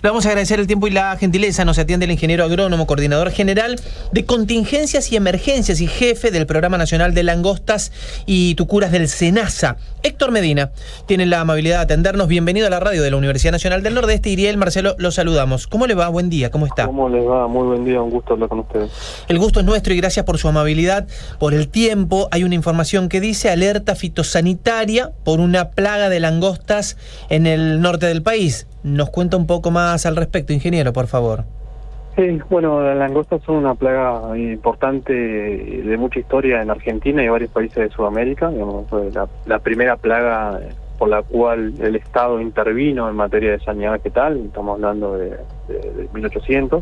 Le vamos a agradecer el tiempo y la gentileza. Nos atiende el ingeniero agrónomo, coordinador general de contingencias y emergencias y jefe del Programa Nacional de Langostas y Tucuras del SENASA. Héctor Medina tiene la amabilidad de atendernos. Bienvenido a la radio de la Universidad Nacional del Nordeste. Iriel, Marcelo, lo saludamos. ¿Cómo le va? Buen día, ¿cómo está? ¿Cómo les va? Muy buen día, un gusto hablar con ustedes. El gusto es nuestro y gracias por su amabilidad, por el tiempo. Hay una información que dice alerta fitosanitaria por una plaga de langostas en el norte del país. ¿Nos cuenta un poco más al respecto, ingeniero, por favor? Sí, bueno, las langostas son una plaga importante de mucha historia en Argentina y varios países de Sudamérica. Digamos, fue la primera plaga por la cual el Estado intervino en materia de sanidad vegetal. Estamos hablando de 1800.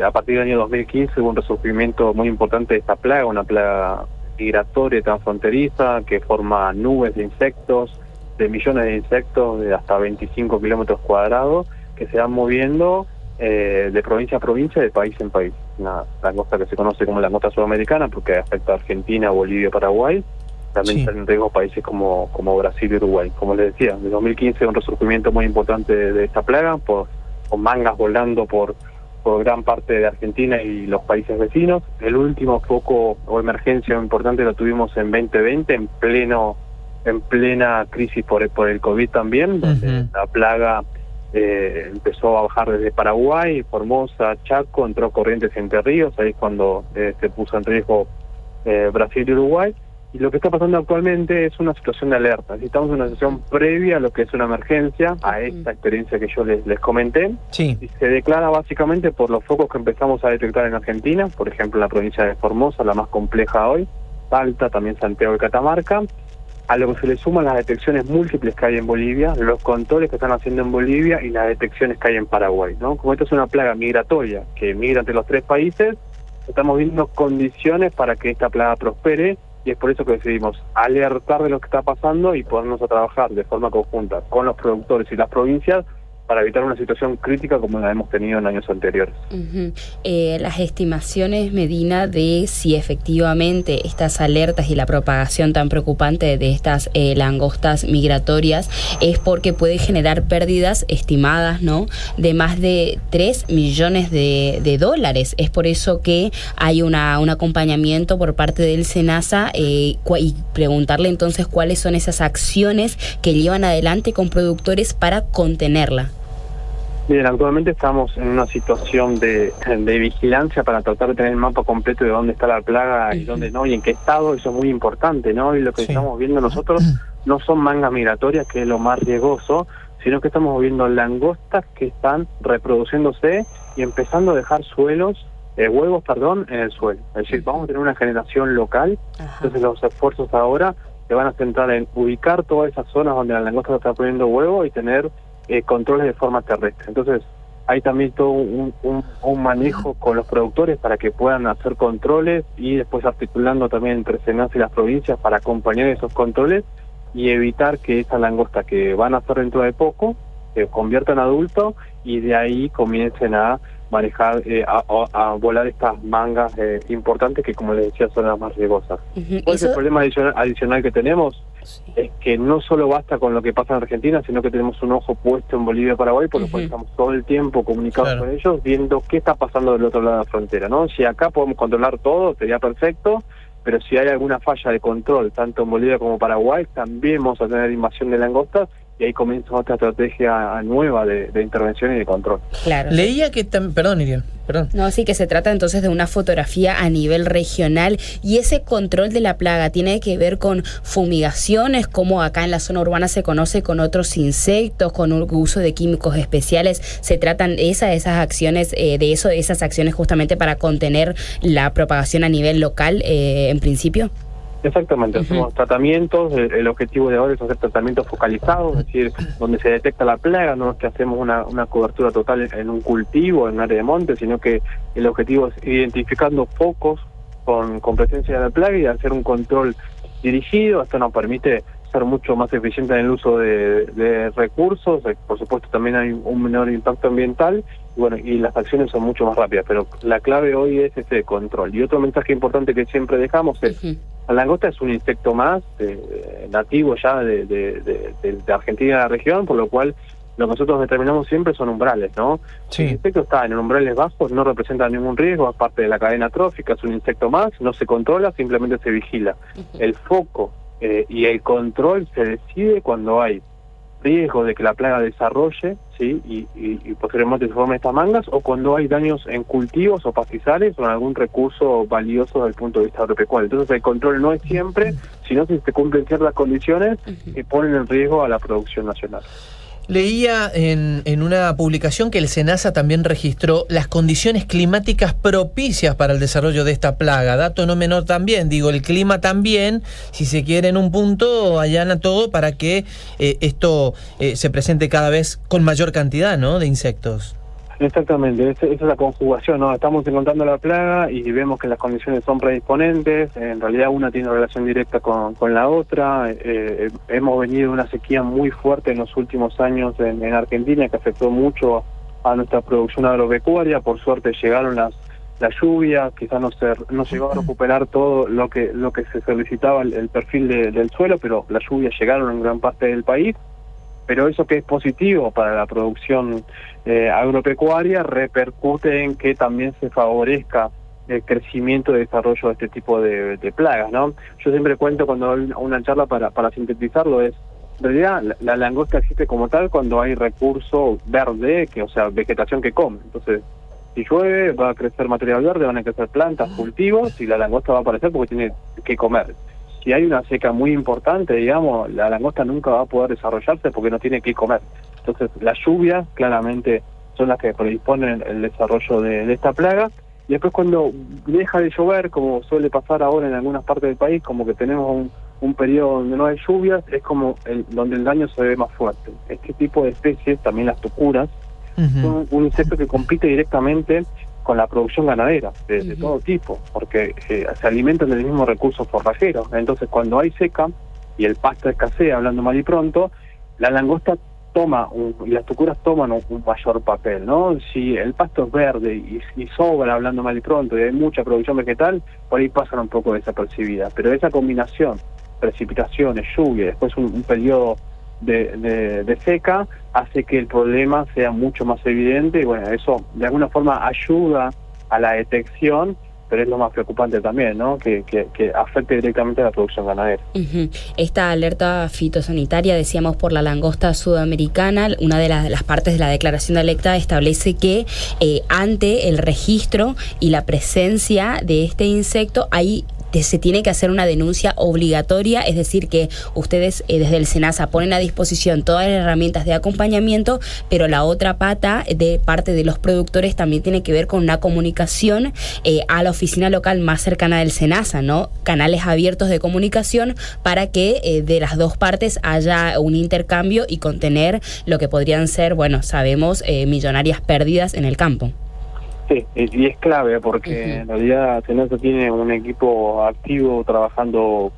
A partir del año 2015 hubo un resurgimiento muy importante de esta plaga, una plaga migratoria transfronteriza que forma nubes de insectos, de millones de insectos de hasta 25 kilómetros cuadrados que se van moviendo de provincia a provincia, de país en país. Una langosta que se conoce como langosta sudamericana porque afecta a Argentina, Bolivia, Paraguay. También están en riesgo países como Brasil y Uruguay. Como les decía, en 2015 un resurgimiento muy importante de esta plaga, con mangas volando por gran parte de Argentina y los países vecinos. El último foco o emergencia importante lo tuvimos en 2020, en plena crisis por el COVID también, donde la plaga empezó a bajar desde Paraguay, Formosa, Chaco, entró Corrientes y Entre Ríos. Ahí es cuando se puso en riesgo Brasil y Uruguay. Y lo que está pasando actualmente es una situación de alerta. Necesitamos una situación previa a lo que es una emergencia, a esta experiencia que yo les comenté. Sí. Y se declara básicamente por los focos que empezamos a detectar en Argentina, por ejemplo en la provincia de Formosa, la más compleja hoy, Salta, también Santiago y Catamarca, a lo que se le suman las detecciones múltiples que hay en Bolivia, los controles que están haciendo en Bolivia y las detecciones que hay en Paraguay, ¿no? Como esto es una plaga migratoria que migra entre los tres países, estamos viendo condiciones para que esta plaga prospere. Y es por eso que decidimos alertar de lo que está pasando y ponernos a trabajar de forma conjunta con los productores y las provincias para evitar una situación crítica como la hemos tenido en años anteriores. Las estimaciones, Medina, de si efectivamente estas alertas y la propagación tan preocupante de estas langostas migratorias es porque puede generar pérdidas estimadas, ¿no?, de más de 3 millones de dólares. Es por eso que hay un acompañamiento por parte del SENASA y preguntarle entonces cuáles son esas acciones que llevan adelante con productores para contenerla. Bien, actualmente estamos en una situación de vigilancia para tratar de tener el mapa completo de dónde está la plaga y dónde no, y en qué estado. Eso es muy importante, ¿no? Y lo que estamos viendo nosotros no son mangas migratorias, que es lo más riesgoso, sino que estamos viendo langostas que están reproduciéndose y empezando a dejar huevos, en el suelo. Es decir, vamos a tener una generación local. Entonces los esfuerzos ahora se van a centrar en ubicar todas esas zonas donde la langosta está poniendo huevo y tener controles de forma terrestre. Entonces hay también todo un manejo con los productores para que puedan hacer controles y después articulando también entre SENASA y las provincias para acompañar esos controles y evitar que esa langosta que van a hacer dentro de poco se convierta en adulto y de ahí comiencen a manejar, a volar estas mangas importantes que, como les decía, son las más riesgosas. ¿Cuál es el problema adicional que tenemos? Es que no solo basta con lo que pasa en Argentina, sino que tenemos un ojo puesto en Bolivia y Paraguay, por lo cual estamos todo el tiempo comunicados con ellos, viendo qué está pasando del otro lado de la frontera, ¿no? Si acá podemos controlar todo, sería perfecto, pero si hay alguna falla de control, tanto en Bolivia como Paraguay, también vamos a tener invasión de langostas, y ahí comienza otra estrategia nueva de intervención y de control. Claro. Leía que perdón, Iriel, perdón. No, sí, que se trata entonces de una fotografía a nivel regional, y ese control de la plaga tiene que ver con fumigaciones, como acá en la zona urbana se conoce, con otros insectos, con un uso de químicos especiales. Se tratan esas acciones, esas acciones justamente para contener la propagación a nivel local, en principio. Exactamente, hacemos tratamientos. El objetivo de ahora es hacer tratamientos focalizados, es decir, donde se detecta la plaga. No es que hacemos una cobertura total en un cultivo, en un área de monte, sino que el objetivo es identificando focos con presencia de la plaga y hacer un control dirigido. Esto nos permite ser mucho más eficiente en el uso de recursos. Por supuesto también hay un menor impacto ambiental y las acciones son mucho más rápidas, pero la clave hoy es ese control. Y otro mensaje importante que siempre dejamos es: la langosta es un insecto más nativo ya de Argentina y de la región, por lo cual Lo que nosotros determinamos siempre son umbrales, ¿no? Sí. Si el insecto está en umbrales bajos, no representa ningún riesgo, es parte de la cadena trófica, es un insecto más, no se controla, simplemente se vigila. El foco y el control se decide cuando hay riesgo de que la plaga desarrolle, ¿sí? y posteriormente se formen estas mangas, o cuando hay daños en cultivos o pastizales o en algún recurso valioso desde el punto de vista agropecuario. Entonces el control no es siempre, sino si se cumplen ciertas condiciones que ponen en riesgo a la producción nacional. Leía en una publicación que el SENASA también registró las condiciones climáticas propicias para el desarrollo de esta plaga. Dato no menor también, digo, el clima también, si se quiere en un punto, allana todo para que esto se presente cada vez con mayor cantidad, ¿no?, de insectos. Exactamente, esa es la conjugación, ¿no? Estamos encontrando la plaga y vemos que las condiciones son predisponentes, en realidad una tiene relación directa con la otra. Hemos venido de una sequía muy fuerte en los últimos años en Argentina que afectó mucho a nuestra producción agropecuaria. Por suerte llegaron las lluvias, quizás no llegó a recuperar todo lo que se solicitaba el perfil del suelo, pero las lluvias llegaron en gran parte del país. Pero eso que es positivo para la producción agropecuaria repercute en que también se favorezca el crecimiento y desarrollo de este tipo de plagas, ¿no? Yo siempre cuento cuando doy una charla para sintetizarlo, en realidad la langosta existe como tal cuando hay recurso verde, o sea, vegetación que come. Entonces, si llueve va a crecer material verde, van a crecer plantas, cultivos, y la langosta va a aparecer porque tiene que comer. Si hay una seca muy importante, digamos, la langosta nunca va a poder desarrollarse porque no tiene que comer. Entonces, las lluvias claramente son las que predisponen el desarrollo de esta plaga. Y después cuando deja de llover, como suele pasar ahora en algunas partes del país, como que tenemos un periodo donde no hay lluvias, es como donde el daño se ve más fuerte. Este tipo de especies, también las tucuras, son un insecto que compite directamente con la producción ganadera de todo tipo, porque se alimentan del mismo recurso forrajero. Entonces, cuando hay seca y el pasto escasea, hablando mal y pronto, la langosta y las tucuras toman un mayor papel, ¿no? Si el pasto es verde y sobra, hablando mal y pronto, y hay mucha producción vegetal, por ahí pasan un poco desapercibidas. Pero esa combinación, precipitaciones, lluvia, después un periodo de seca, hace que el problema sea mucho más evidente, y bueno, eso de alguna forma ayuda a la detección, pero es lo más preocupante también, ¿no? Que afecte directamente a la producción ganadera. Esta alerta fitosanitaria, decíamos, por la langosta sudamericana, una de las partes de la declaración de alerta establece que ante el registro y la presencia de este insecto se tiene que hacer una denuncia obligatoria, es decir, que ustedes desde el SENASA ponen a disposición todas las herramientas de acompañamiento, pero la otra pata de parte de los productores también tiene que ver con una comunicación a la oficina local más cercana del SENASA, ¿no? Canales abiertos de comunicación para que de las dos partes haya un intercambio y contener lo que podrían ser, bueno, sabemos, millonarias pérdidas en el campo. Sí, y es clave porque en realidad SENASA tiene un equipo activo trabajando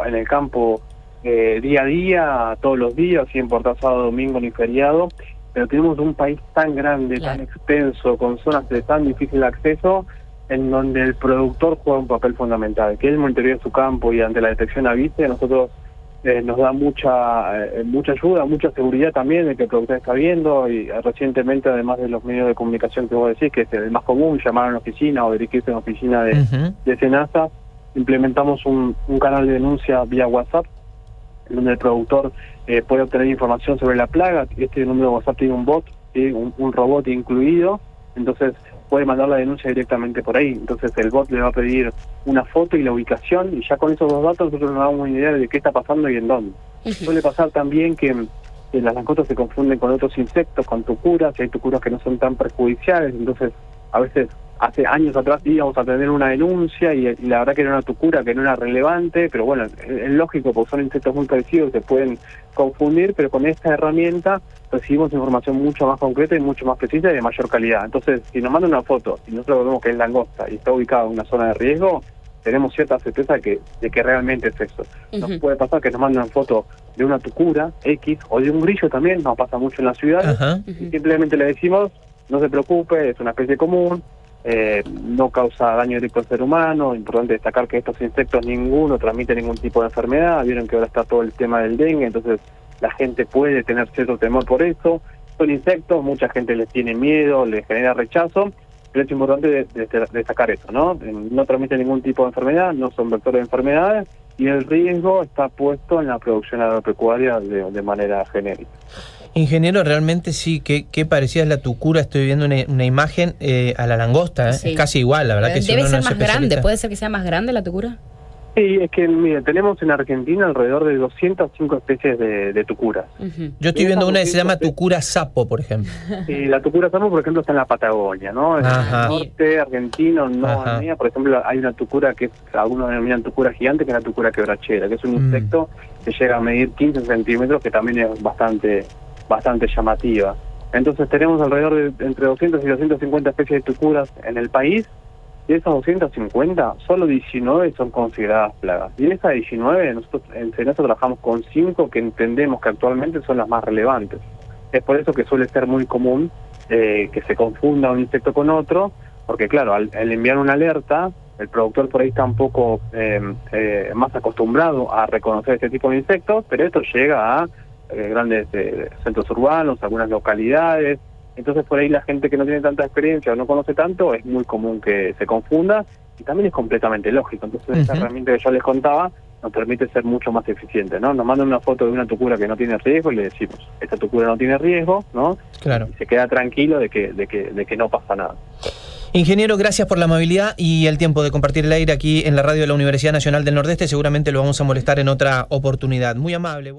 en el campo día a día, todos los días, sin importar sábado, domingo ni feriado, pero tenemos un país tan grande, tan extenso, con zonas de tan difícil acceso, en donde el productor juega un papel fundamental, que él monitorea su campo y ante la detección avise, nosotros nos da mucha ayuda, mucha seguridad también de que el productor está viendo, y recientemente, además de los medios de comunicación que vos decís, que es el más común, llamar a la oficina o dirigirse a la oficina de SENASA, implementamos un canal de denuncia vía WhatsApp, donde el productor puede obtener información sobre la plaga. Este número de WhatsApp tiene un bot, un robot incluido, entonces puede mandar la denuncia directamente por ahí. Entonces el bot le va a pedir una foto y la ubicación, y ya con esos dos datos nosotros nos damos una idea de qué está pasando y en dónde. Suele pasar también que las langostas se confunden con otros insectos, con tucuras, y hay tucuras que no son tan perjudiciales, entonces a veces hace años atrás íbamos a tener una denuncia y la verdad que era una tucura que no era relevante, pero bueno, es lógico porque son insectos muy parecidos, se pueden confundir, pero con esta herramienta recibimos información mucho más concreta y mucho más precisa y de mayor calidad. Entonces, si nos mandan una foto y nosotros vemos que es langosta y está ubicada en una zona de riesgo, tenemos cierta certeza de que realmente es eso. Nos puede pasar que nos mandan foto de una tucura X o de un grillo también, nos pasa mucho en la ciudad, y simplemente le decimos, no se preocupe, es una especie común, no causa daño directo al ser humano. Importante destacar que estos insectos ninguno transmite ningún tipo de enfermedad. Vieron que ahora está todo el tema del dengue, entonces la gente puede tener cierto temor por eso. son insectos, mucha gente les tiene miedo, les genera rechazo, pero es importante destacar eso, ¿no? No transmiten ningún tipo de enfermedad, no son vectores de enfermedades, y el riesgo está puesto en la producción agropecuaria de manera genérica. Ingeniero, realmente sí, qué parecida es la tucura. Estoy viendo una imagen a la langosta, Sí. Es casi igual, la verdad que si debe uno ser no es más grande, especialista. ¿puede ser que sea más grande la tucura? Sí, es que mire, tenemos en Argentina alrededor de 205 especies de tucuras. Ujú. Yo estoy viendo una que se llama 205 tucura sapo, por ejemplo. Y la tucura sapo, por ejemplo, está en la Patagonia, ¿no? En Ajá. el norte argentino, no Ajá. en Mía. Por ejemplo, hay una tucura que algunos denominan tucura gigante, que es la tucura quebrachera, que es un insecto que llega a medir 15 centímetros, que también es bastante llamativa. Entonces tenemos alrededor de entre 200 y 250 especies de tucuras en el país. De esas 250, solo 19 son consideradas plagas. Y de esas 19, nosotros en Senasa trabajamos con 5 que entendemos que actualmente son las más relevantes. Es por eso que suele ser muy común que se confunda un insecto con otro, porque claro, al enviar una alerta, el productor por ahí está un poco más acostumbrado a reconocer este tipo de insectos, pero esto llega a grandes centros urbanos, algunas localidades. Entonces por ahí la gente que no tiene tanta experiencia o no conoce tanto, es muy común que se confunda, y también es completamente lógico. Entonces esta herramienta que yo les contaba nos permite ser mucho más eficientes, ¿no? Nos mandan una foto de una tucura que no tiene riesgo y le decimos, esta tucura no tiene riesgo, ¿no? Claro. Y se queda tranquilo de que no pasa nada. Ingeniero, gracias por la amabilidad y el tiempo de compartir el aire aquí en la radio de la Universidad Nacional del Nordeste. Seguramente lo vamos a molestar en otra oportunidad. Muy amable.